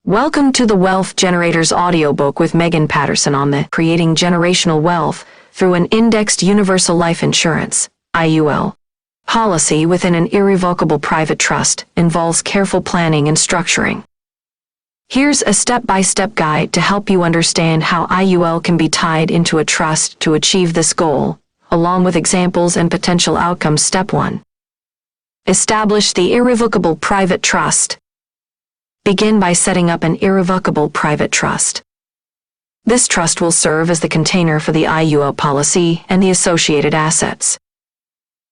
Welcome to the Wealth Generators audiobook with Megan Patterson on the Creating Generational Wealth Through an Indexed Universal Life Insurance (IUL) policy within an irrevocable private trust involves careful planning and structuring. Here's a step-by-step guide to help you understand how IUL can be tied into a trust to achieve this goal, along with examples and potential outcomes. Step 1. Establish the irrevocable private trust. Begin by setting up an irrevocable private trust. This trust will serve as the container for the IUL policy and the associated assets.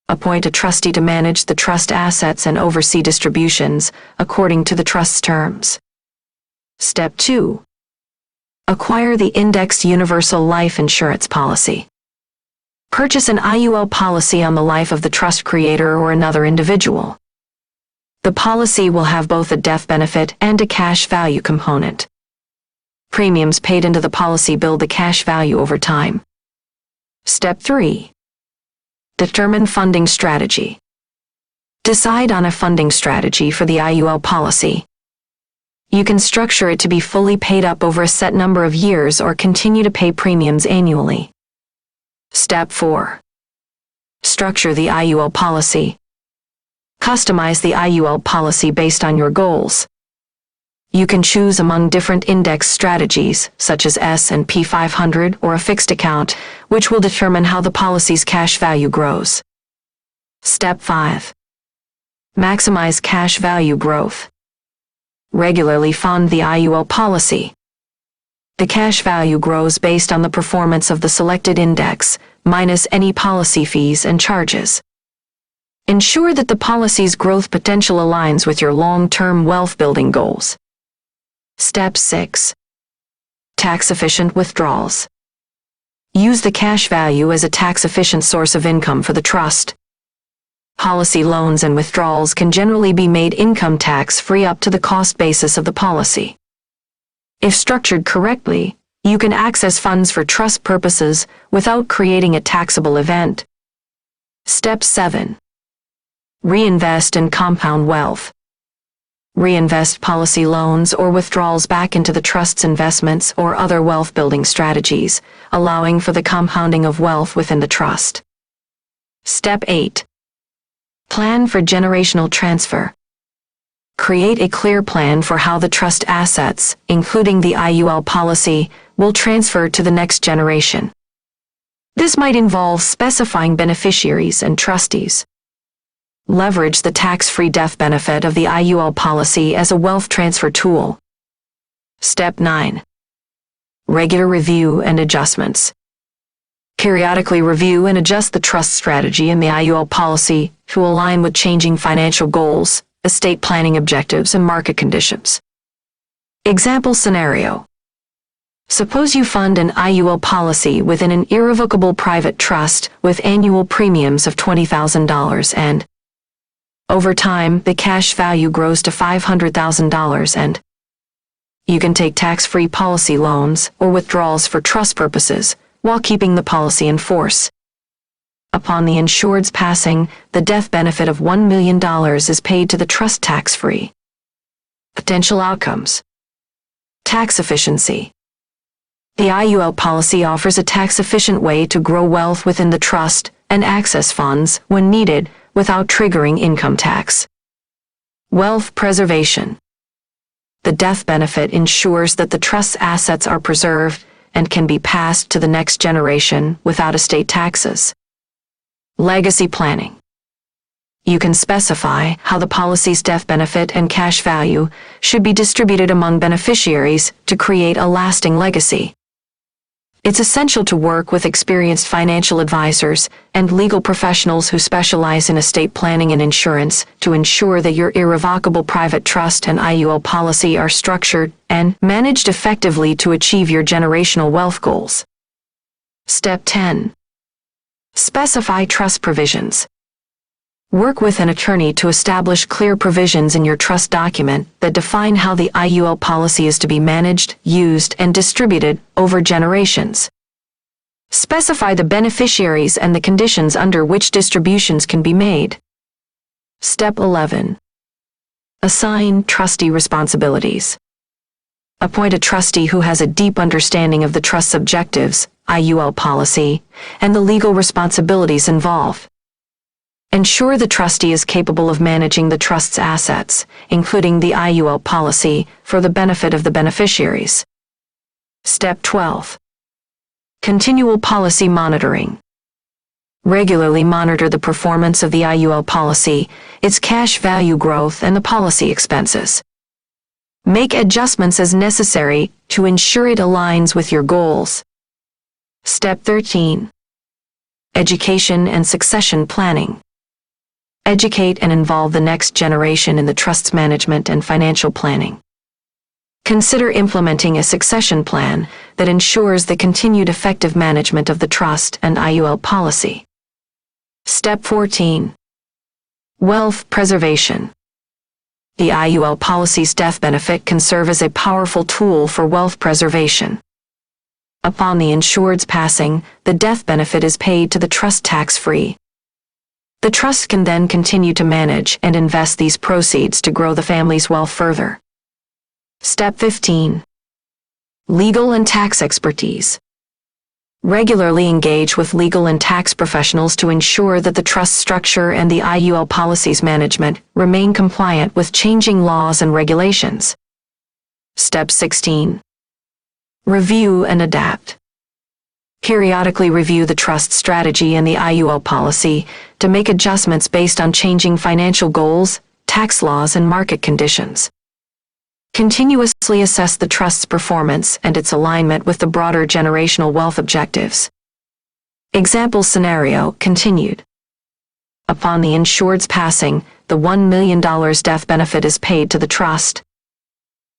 Appoint a trustee to manage the trust assets and oversee distributions according to the trust's terms. Step 2. Acquire the Indexed Universal Life Insurance policy. Purchase an IUL policy on the life of the trust creator or another individual. The policy will have both a death benefit and a cash value component. Premiums paid into the policy build the cash value over time. Step 3. Determine funding strategy. Decide on a funding strategy for the IUL policy. You can structure it to be fully paid up over a set number of years or continue to pay premiums annually. Step 4. Structure the IUL policy. Customize the IUL policy based on your goals. You can choose among different index strategies, such as S&P 500 or a fixed account, which will determine how the policy's cash value grows. Step 5. Maximize cash value growth. Regularly fund the IUL policy. The cash value grows based on the performance of the selected index, minus any policy fees and charges. Ensure that the policy's growth potential aligns with your long-term wealth-building goals. Step 6. Tax-efficient withdrawals. Use the cash value as a tax-efficient source of income for the trust. Policy loans and withdrawals can generally be made income tax-free up to the cost basis of the policy. If structured correctly, you can access funds for trust purposes without creating a taxable event. Step 7. Reinvest and compound wealth. Reinvest policy loans or withdrawals back into the trust's investments or other wealth-building strategies, allowing for the compounding of wealth within the trust. Step 8. Plan for generational transfer. Create a clear plan for how the trust assets, including the IUL policy, will transfer to the next generation. This might involve specifying beneficiaries and trustees. Leverage the tax-free death benefit of the IUL policy as a wealth transfer tool. Step 9. Regular review and adjustments. Periodically review and adjust the trust strategy in the IUL policy to align with changing financial goals, estate planning objectives, and market conditions. Example scenario. Suppose you fund an IUL policy within an irrevocable private trust with annual premiums of $20,000 and over time, the cash value grows to $500,000 and you can take tax-free policy loans or withdrawals for trust purposes while keeping the policy in force. Upon the insured's passing, the death benefit of $1 million is paid to the trust tax-free. Potential outcomes. Tax efficiency. The IUL policy offers a tax-efficient way to grow wealth within the trust and access funds when needed without triggering income tax. Wealth preservation. The death benefit ensures that the trust's assets are preserved and can be passed to the next generation without estate taxes. Legacy planning. You can specify how the policy's death benefit and cash value should be distributed among beneficiaries to create a lasting legacy. It's essential to work with experienced financial advisors and legal professionals who specialize in estate planning and insurance to ensure that your irrevocable private trust and IUL policy are structured and managed effectively to achieve your generational wealth goals. Step 10. Specify trust provisions. Work with an attorney to establish clear provisions in your trust document that define how the IUL policy is to be managed, used, and distributed over generations. Specify the beneficiaries and the conditions under which distributions can be made. Step 11. Assign trustee responsibilities. Appoint a trustee who has a deep understanding of the trust's objectives, IUL policy, and the legal responsibilities involved. Ensure the trustee is capable of managing the trust's assets, including the IUL policy, for the benefit of the beneficiaries. Step 12. Continual policy monitoring. Regularly monitor the performance of the IUL policy, its cash value growth, and the policy expenses. Make adjustments as necessary to ensure it aligns with your goals. Step 13. Education and succession planning. Educate and involve the next generation in the trust's management and financial planning. Consider implementing a succession plan that ensures the continued effective management of the trust and IUL policy. Step 14. Wealth preservation. The IUL policy's death benefit can serve as a powerful tool for wealth preservation. Upon the insured's passing, the death benefit is paid to the trust tax-free. The trust can then continue to manage and invest these proceeds to grow the family's wealth further. Step 15. Legal and tax expertise. Regularly engage with legal and tax professionals to ensure that the trust structure and the IUL policy's management remain compliant with changing laws and regulations. Step 16. Review and adapt. Periodically review the trust strategy and the IUL policy to make adjustments based on changing financial goals, tax laws, and market conditions. Continuously assess the trust's performance and its alignment with the broader generational wealth objectives. Example scenario continued. Upon the insured's passing, the $1 million death benefit is paid to the trust.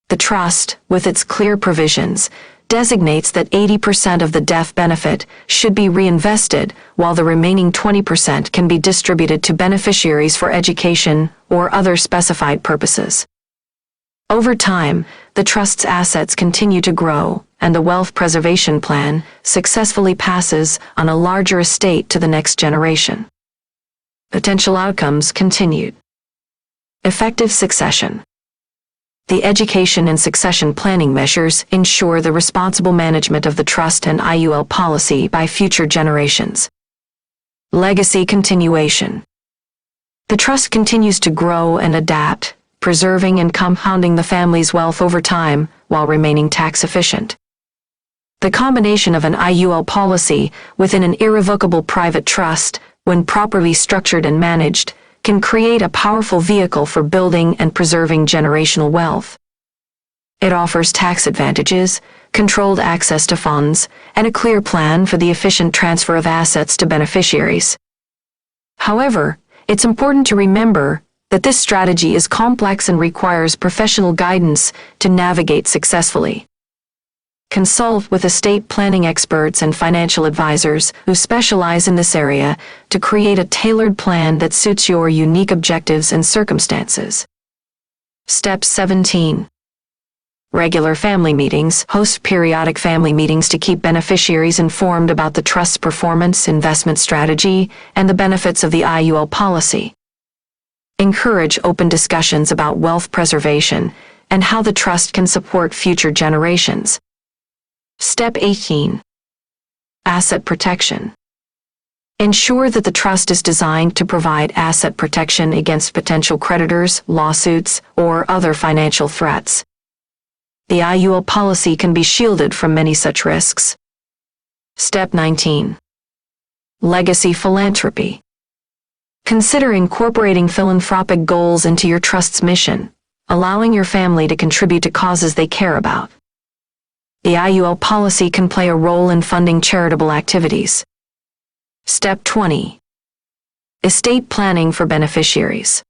The trust, with its clear provisions, designates that 80% of the death benefit should be reinvested, while the remaining 20% can be distributed to beneficiaries for education or other specified purposes. Over time, the trust's assets continue to grow, and the wealth preservation plan successfully passes on a larger estate to the next generation. Potential outcomes continued. Effective succession. The education and succession planning measures ensure the responsible management of the trust and IUL policy by future generations. Legacy continuation. The trust continues to grow and adapt, preserving and compounding the family's wealth over time while remaining tax efficient. The combination of an IUL policy within an irrevocable private trust, when properly structured and managed, can create a powerful vehicle for building and preserving generational wealth. It offers tax advantages, controlled access to funds, and a clear plan for the efficient transfer of assets to beneficiaries. However, it's important to remember that this strategy is complex and requires professional guidance to navigate successfully. Consult with estate planning experts and financial advisors who specialize in this area to create a tailored plan that suits your unique objectives and circumstances. Step 17. Regular family meetings. Host periodic family meetings to keep beneficiaries informed about the trust's performance, investment strategy, and the benefits of the IUL policy. Encourage open discussions about wealth preservation and how the trust can support future generations. Step 18. Asset protection. Ensure that the trust is designed to provide asset protection against potential creditors, lawsuits, or other financial threats. The IUL policy can be shielded from many such risks. Step 19. Legacy philanthropy. Consider incorporating philanthropic goals into your trust's mission, allowing your family to contribute to causes they care about. The IUL policy can play a role in funding charitable activities. Step 20. Estate planning for beneficiaries.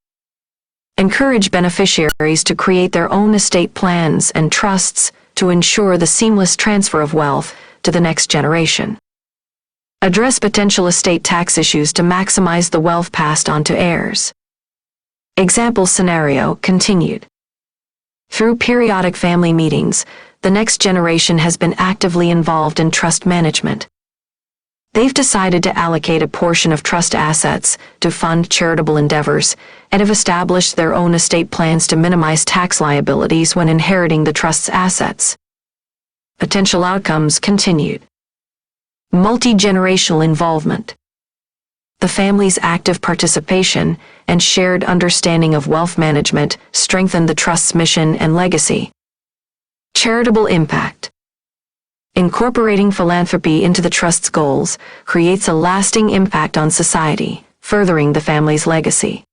Encourage beneficiaries to create their own estate plans and trusts to ensure the seamless transfer of wealth to the next generation. Address potential estate tax issues to maximize the wealth passed on to heirs. Example scenario continued. Through periodic family meetings, the next generation has been actively involved in trust management. They've decided to allocate a portion of trust assets to fund charitable endeavors and have established their own estate plans to minimize tax liabilities when inheriting the trust's assets. Potential outcomes continued. Multi-generational involvement. The family's active participation and shared understanding of wealth management strengthen the trust's mission and legacy. Charitable impact. Incorporating philanthropy into the trust's goals creates a lasting impact on society, furthering the family's legacy.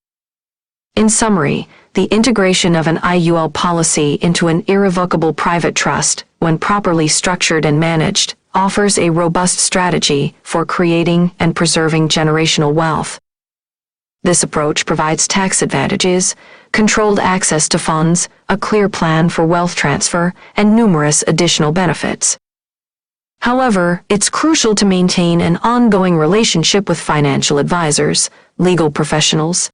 In summary, the integration of an IUL policy into an irrevocable private trust, when properly structured and managed, offers a robust strategy for creating and preserving generational wealth. This approach provides tax advantages, controlled access to funds, a clear plan for wealth transfer, and numerous additional benefits. However, it's crucial to maintain an ongoing relationship with financial advisors, legal professionals,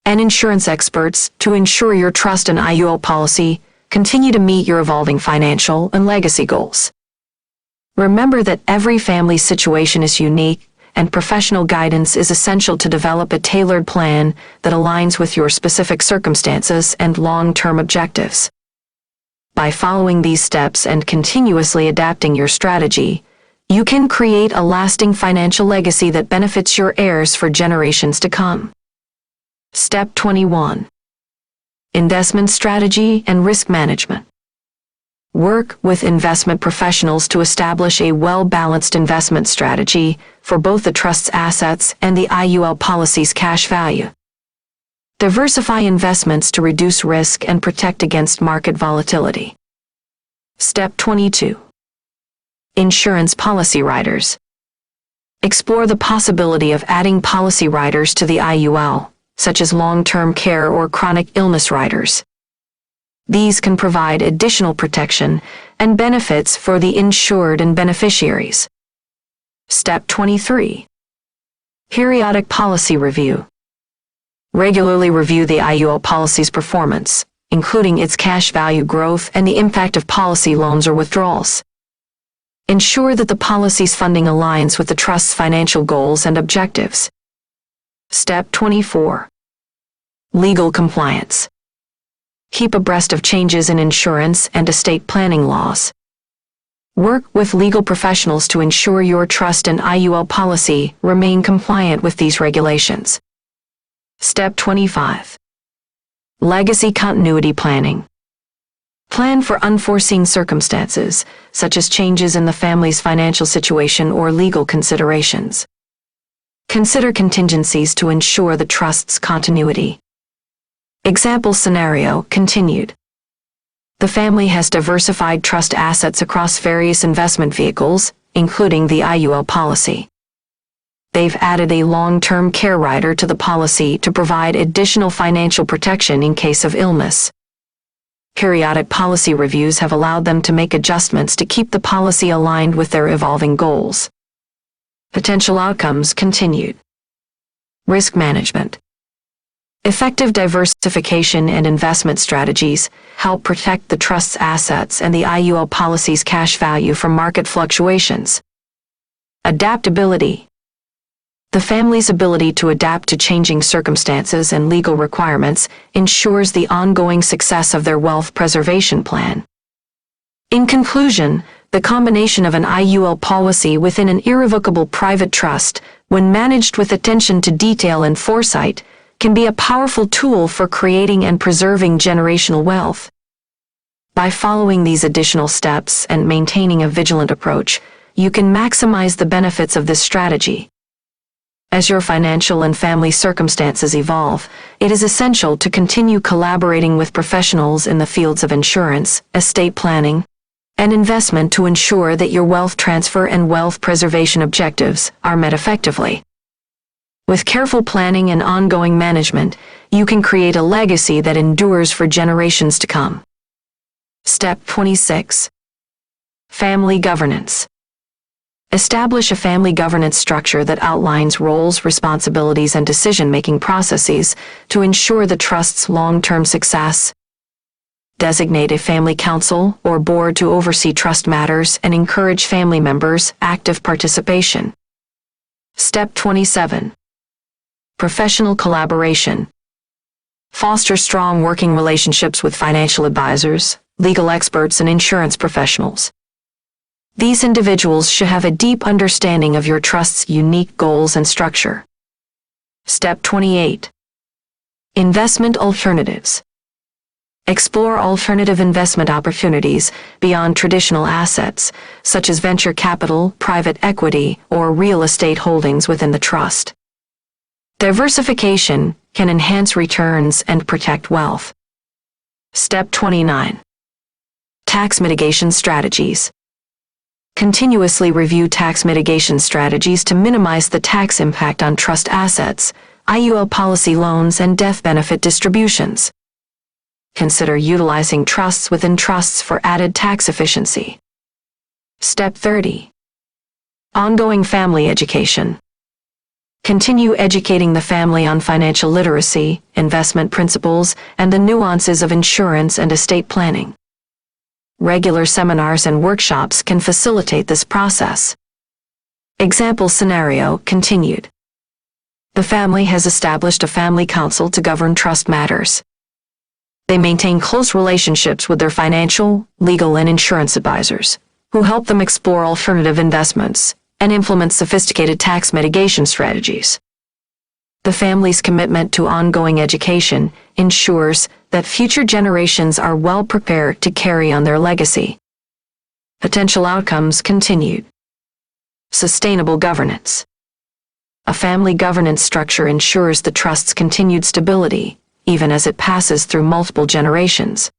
and insurance experts to ensure your trust and IUL policy continue to meet your evolving financial and legacy goals. Remember that every family's situation is unique, and professional guidance is essential to develop a tailored plan that aligns with your specific circumstances and long-term objectives. By following these steps and continuously adapting your strategy, you can create a lasting financial legacy that benefits your heirs for generations to come. Step 21. Investment strategy and risk management. Work with investment professionals to establish a well-balanced investment strategy for both the trust's assets and the IUL policy's cash value. Diversify investments to reduce risk and protect against market volatility. Step 22. Insurance policy riders. Explore the possibility of adding policy riders to the IUL, such as long-term care or chronic illness riders. These can provide additional protection and benefits for the insured and beneficiaries. Step 23. Periodic policy review. Regularly review the IUL policy's performance, including its cash value growth and the impact of policy loans or withdrawals. Ensure that the policy's funding aligns with the trust's financial goals and objectives. Step 24. Legal compliance. Keep abreast of changes in insurance and estate planning laws. Work with legal professionals to ensure your trust and IUL policy remain compliant with these regulations. Step 25. Legacy continuity planning. Plan for unforeseen circumstances, such as changes in the family's financial situation or legal considerations. Consider contingencies to ensure the trust's continuity. Example scenario continued. The family has diversified trust assets across various investment vehicles, including the IUL policy. They've added a long-term care rider to the policy to provide additional financial protection in case of illness. Periodic policy reviews have allowed them to make adjustments to keep the policy aligned with their evolving goals. Potential outcomes continued. Risk management. Effective diversification and investment strategies help protect the trust's assets and the IUL policy's cash value from market fluctuations. Adaptability. The family's ability to adapt to changing circumstances and legal requirements ensures the ongoing success of their wealth preservation plan. In conclusion, the combination of an IUL policy within an irrevocable private trust, when managed with attention to detail and foresight, can be a powerful tool for creating and preserving generational wealth. By following these additional steps and maintaining a vigilant approach, you can maximize the benefits of this strategy. As your financial and family circumstances evolve, it is essential to continue collaborating with professionals in the fields of insurance, estate planning, and investment to ensure that your wealth transfer and wealth preservation objectives are met effectively. With careful planning and ongoing management, you can create a legacy that endures for generations to come. Step 26. Family governance. Establish a family governance structure that outlines roles, responsibilities, and decision-making processes to ensure the trust's long-term success. Designate a family council or board to oversee trust matters and encourage family members' active participation. Step 27. Professional collaboration. Foster strong working relationships with financial advisors, legal experts, and insurance professionals. These individuals should have a deep understanding of your trust's unique goals and structure. Step 28. Investment alternatives. Explore alternative investment opportunities beyond traditional assets, such as venture capital, private equity, or real estate holdings within the trust. Diversification can enhance returns and protect wealth. Step 29. Tax mitigation strategies. Continuously review tax mitigation strategies to minimize the tax impact on trust assets, IUL policy loans, and death benefit distributions. Consider utilizing trusts within trusts for added tax efficiency. Step 30. Ongoing family education. Continue educating the family on financial literacy, investment principles, and the nuances of insurance and estate planning. Regular seminars and workshops can facilitate this process. Example scenario continued. The family has established a family council to govern trust matters. They maintain close relationships with their financial, legal, and insurance advisors, who help them explore alternative investments and implement sophisticated tax mitigation strategies. The family's commitment to ongoing education ensures that future generations are well prepared to carry on their legacy. Potential outcomes continued. Sustainable governance. A family governance structure ensures the trust's continued stability, even as it passes through multiple generations.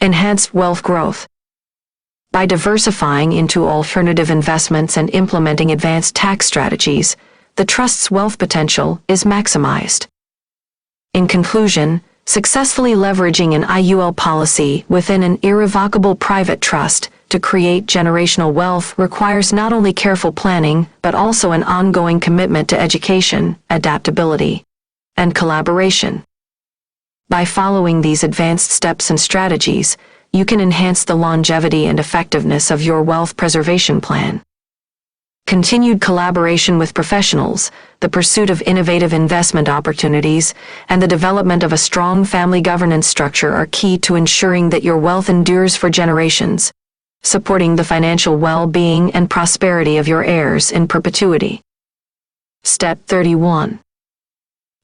Enhanced wealth growth. By diversifying into alternative investments and implementing advanced tax strategies, the trust's wealth potential is maximized. In conclusion, successfully leveraging an IUL policy within an irrevocable private trust to create generational wealth requires not only careful planning but also an ongoing commitment to education, adaptability, and collaboration. By following these advanced steps and strategies, you can enhance the longevity and effectiveness of your wealth preservation plan. Continued collaboration with professionals, the pursuit of innovative investment opportunities, and the development of a strong family governance structure are key to ensuring that your wealth endures for generations, supporting the financial well-being and prosperity of your heirs in perpetuity. Step 31.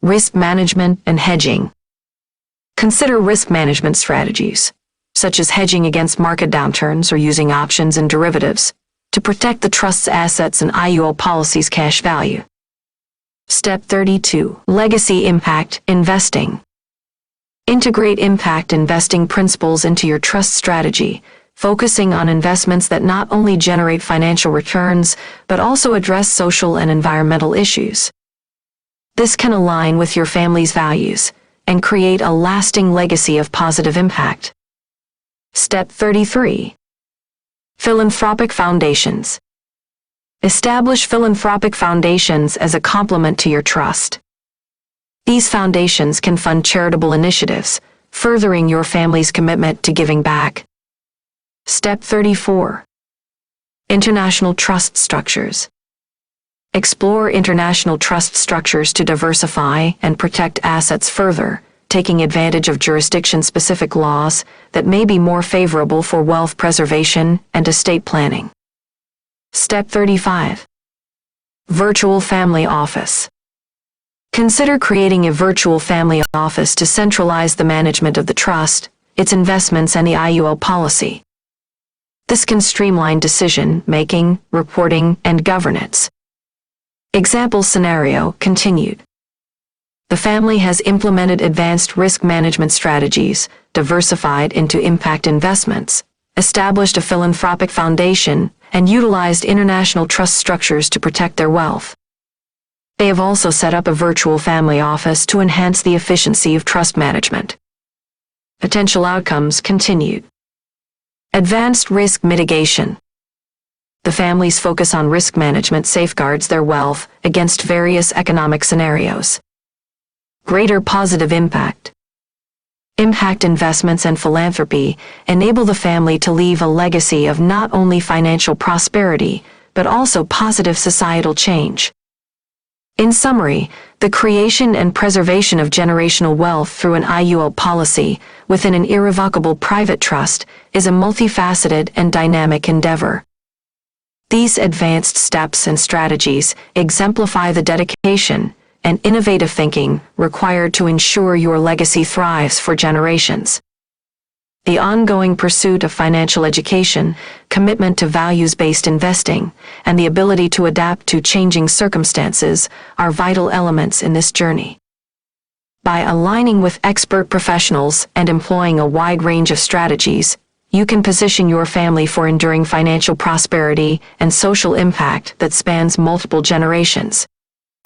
Risk management and hedging. Consider risk management strategies, such as hedging against market downturns or using options and derivatives, to protect the trust's assets and IUL policy's cash value. Step 32. Legacy impact investing. Integrate impact investing principles into your trust strategy, focusing on investments that not only generate financial returns, but also address social and environmental issues. This can align with your family's values and create a lasting legacy of positive impact. Step 33. Philanthropic foundations. Establish philanthropic foundations as a complement to your trust. These foundations can fund charitable initiatives, furthering your family's commitment to giving back. Step 34. International trust structures. Explore international trust structures to diversify and protect assets further, taking advantage of jurisdiction-specific laws that may be more favorable for wealth preservation and estate planning. Step 35. Virtual family office. Consider creating a virtual family office to centralize the management of the trust, its investments, and the IUL policy. This can streamline decision-making, reporting, and governance. Example scenario continued. The family has implemented advanced risk management strategies, diversified into impact investments, established a philanthropic foundation, and utilized international trust structures to protect their wealth. They have also set up a virtual family office to enhance the efficiency of trust management. Potential outcomes continued. Advanced risk mitigation. The family's focus on risk management safeguards their wealth against various economic scenarios. Greater positive impact. Impact investments and philanthropy enable the family to leave a legacy of not only financial prosperity, but also positive societal change. In summary, the creation and preservation of generational wealth through an IUL policy within an irrevocable private trust is a multifaceted and dynamic endeavor. These advanced steps and strategies exemplify the dedication and innovative thinking required to ensure your legacy thrives for generations. The ongoing pursuit of financial education, commitment to values-based investing, and the ability to adapt to changing circumstances are vital elements in this journey. By aligning with expert professionals and employing a wide range of strategies, you can position your family for enduring financial prosperity and social impact that spans multiple generations.